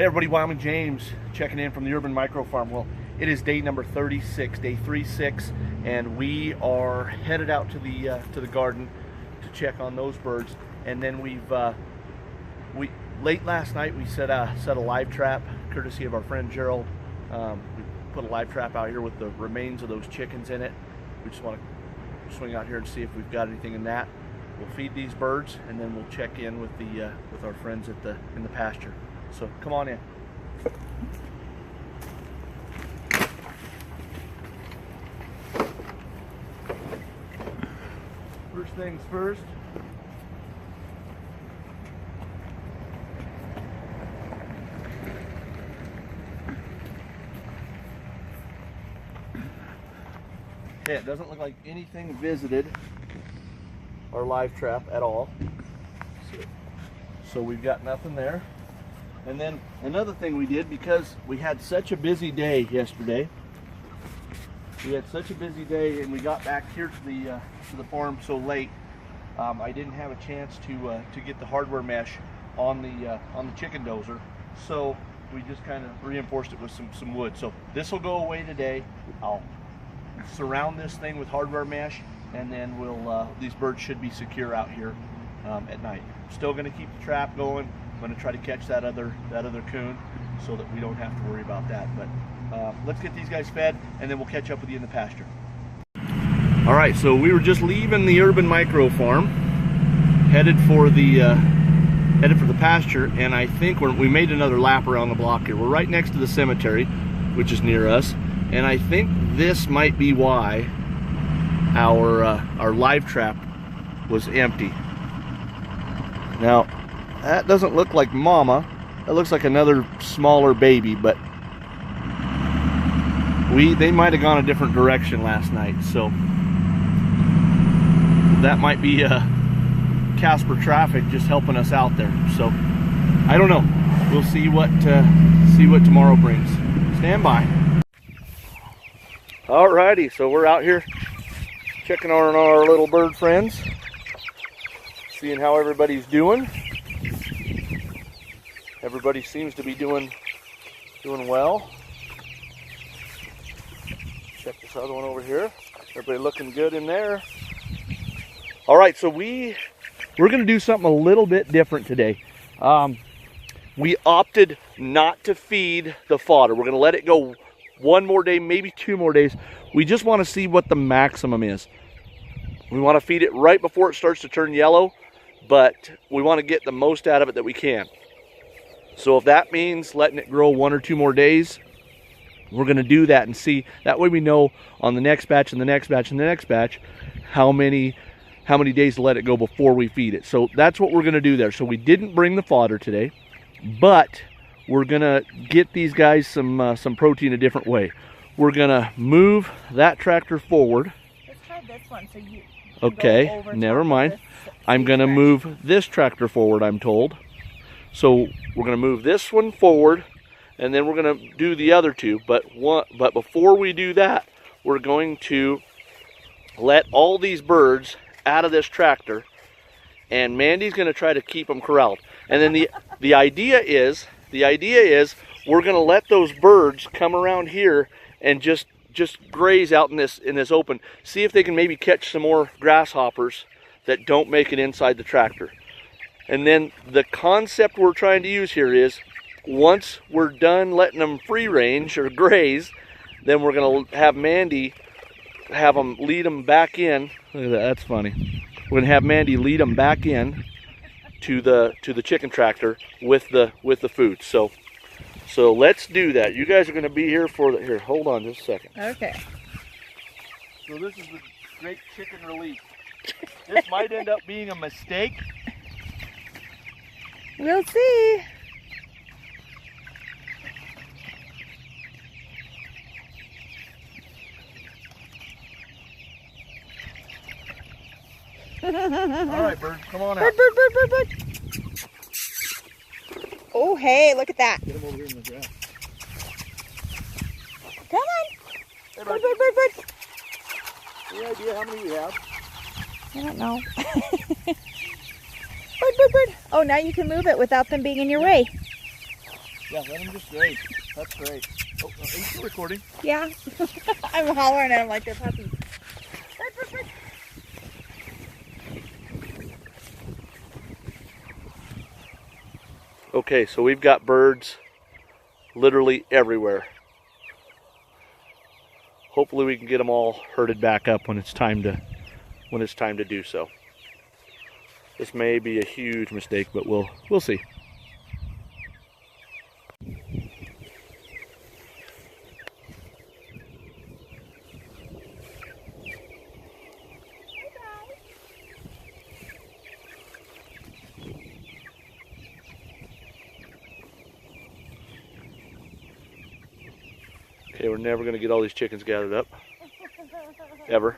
Hey everybody, Wyoming James checking in from the Urban Micro Farm. Well, it is day number 36, day 36, and we are headed out to the garden to check on those birds. And then late last night we set a live trap, courtesy of our friend Gerald. We put a live trap out here with the remains of those chickens in it. We just want to swing out here and see if we've got anything in that. We'll feed these birds, and then we'll check in with our friends in the pasture. So come on in. First things first. Yeah, it doesn't look like anything visited our live trap at all. So we've got nothing there. And then another thing we did, because we had such a busy day yesterday, and we got back here to the farm so late, I didn't have a chance to get the hardware mesh on the chicken dozer, so we just kind of reinforced it with some wood. So this will go away today. I'll surround this thing with hardware mesh, and then these birds should be secure out here at night. Still going to keep the trap going. I'm going to try to catch that other coon so that we don't have to worry about that. But let's get these guys fed, and then we'll catch up with you in the pasture. All right, so we were just leaving the Urban Micro Farm, headed for the pasture, and I think we made another lap around the block here. We're right next to the cemetery, which is near us, and I think this might be why our live trap was empty. Now, that doesn't look like mama. That looks like another smaller baby, but they might have gone a different direction last night, so that might be Casper traffic just helping us out there. So I don't know. We'll see what tomorrow brings. Stand by. Alrighty, so we're out here checking on our little bird friends, seeing how everybody's doing. Everybody seems to be doing well. Check this other one over here. Everybody looking good in there. All right, so we're going to do something a little bit different today. We opted not to feed the fodder. We're going to let it go one more day, maybe 2 more days. We just want to see what the maximum is. We want to feed it right before it starts to turn yellow, but we want to get the most out of it that we can. So if that means letting it grow 1 or 2 more days, we're going to do that and see. That way we know on the next batch and the next batch and the next batch how many days to let it go before we feed it. So that's what we're going to do there. So we didn't bring the fodder today, but we're going to get these guys some protein a different way. We're going to move that tractor forward. Let's try this one so you okay, never mind. I'm going to move this tractor forward, I'm told. So we're going to move this one forward, and then we're going to do the other two. But before we do that, we're going to let all these birds out of this tractor, and Mandy's going to try to keep them corralled. And then the idea is we're going to let those birds come around here and just graze out in this open. See if they can maybe catch some more grasshoppers that don't make it inside the tractor. And then the concept we're trying to use here is, once we're done letting them free range or graze, then we're going to have Mandy lead them back in. Look at that, that's funny. We're going to have Mandy lead them back in to the chicken tractor with the food. So let's do that. You guys are going to be here here, hold on just a second. Okay. So this is the great chicken release. This might end up being a mistake. We'll see. All right, bird, come on out. Bird. Oh, hey, look at that. Get him over here in the grass. Come on. Hey, Bird. Any idea how many we have? I don't know. Bird. Oh, now you can move it without them being in your way. Yeah, let them just graze. That's great. Oh, are you still recording? Yeah. I'm hollering at them like they're puppies. Okay, so we've got birds literally everywhere. Hopefully we can get them all herded back up when it's time to do so. This may be a huge mistake, but we'll see. Okay, we're never going to get all these chickens gathered up. Ever.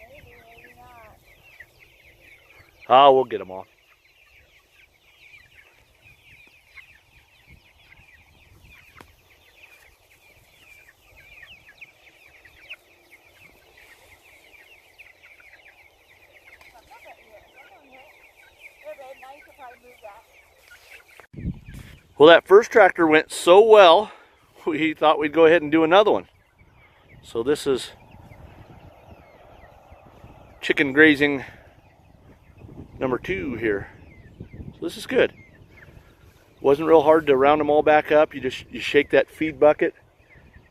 Maybe not. Ah, we'll get them all. Well, that first tractor went so well, we thought we'd go ahead and do another one. So this is chicken grazing number 2 here. So this is good. Wasn't real hard to round them all back up. You shake that feed bucket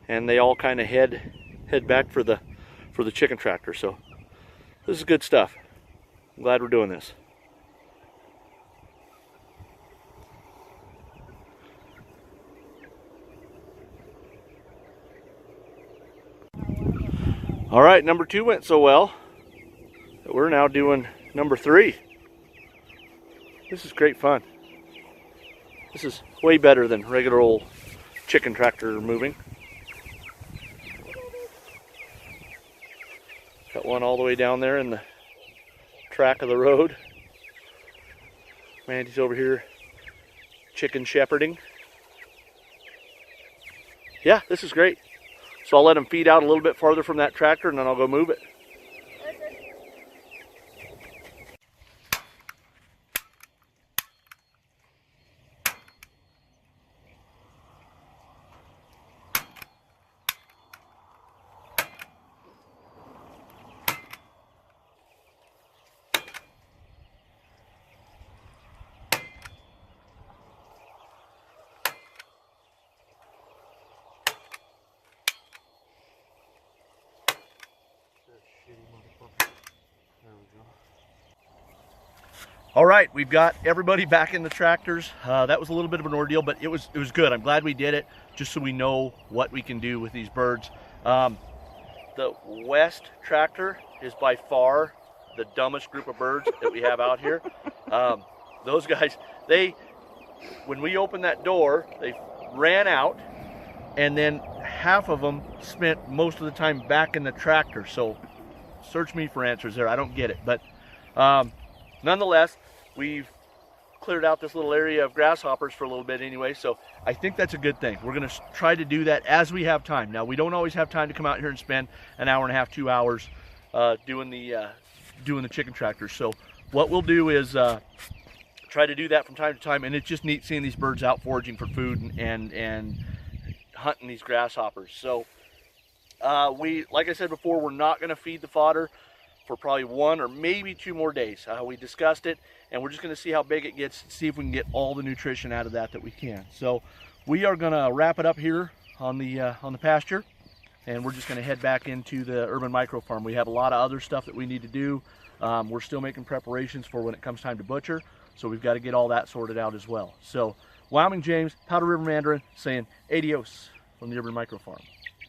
and they all kind of head back for the chicken tractor. So this is good stuff. I'm glad we're doing this. All right, number 2 went so well that we're now doing number 3. This is great fun. This is way better than regular old chicken tractor moving. Got one all the way down there in the track of the road. Mandy's over here chicken shepherding. Yeah, this is great. So I'll let them feed out a little bit farther from that tractor and then I'll go move it. All right, we've got everybody back in the tractors. That was a little bit of an ordeal, but it was good. I'm glad we did it, just so we know what we can do with these birds. The West tractor is by far the dumbest group of birds that we have out here. Those guys, when we opened that door, they ran out, and then half of them spent most of the time back in the tractor. So search me for answers there. I don't get it, but nonetheless, we've cleared out this little area of grasshoppers for a little bit anyway, so I think that's a good thing. We're going to try to do that as we have time. Now, we don't always have time to come out here and spend an hour and a half, 2 hours doing the chicken tractors. So what we'll do is try to do that from time to time, and it's just neat seeing these birds out foraging for food and hunting these grasshoppers. So like I said before, we're not going to feed the fodder for probably 1 or maybe 2 more days. We discussed it, and we're just going to see how big it gets, see if we can get all the nutrition out of that we can. So we are going to wrap it up here on the pasture, and we're just going to head back into the urban micro farm. We have a lot of other stuff that we need to do. We're still making preparations for when it comes time to butcher, so we've got to get all that sorted out as well. So Wyoming James, Powder River Mandarin, saying adios from the urban micro farm.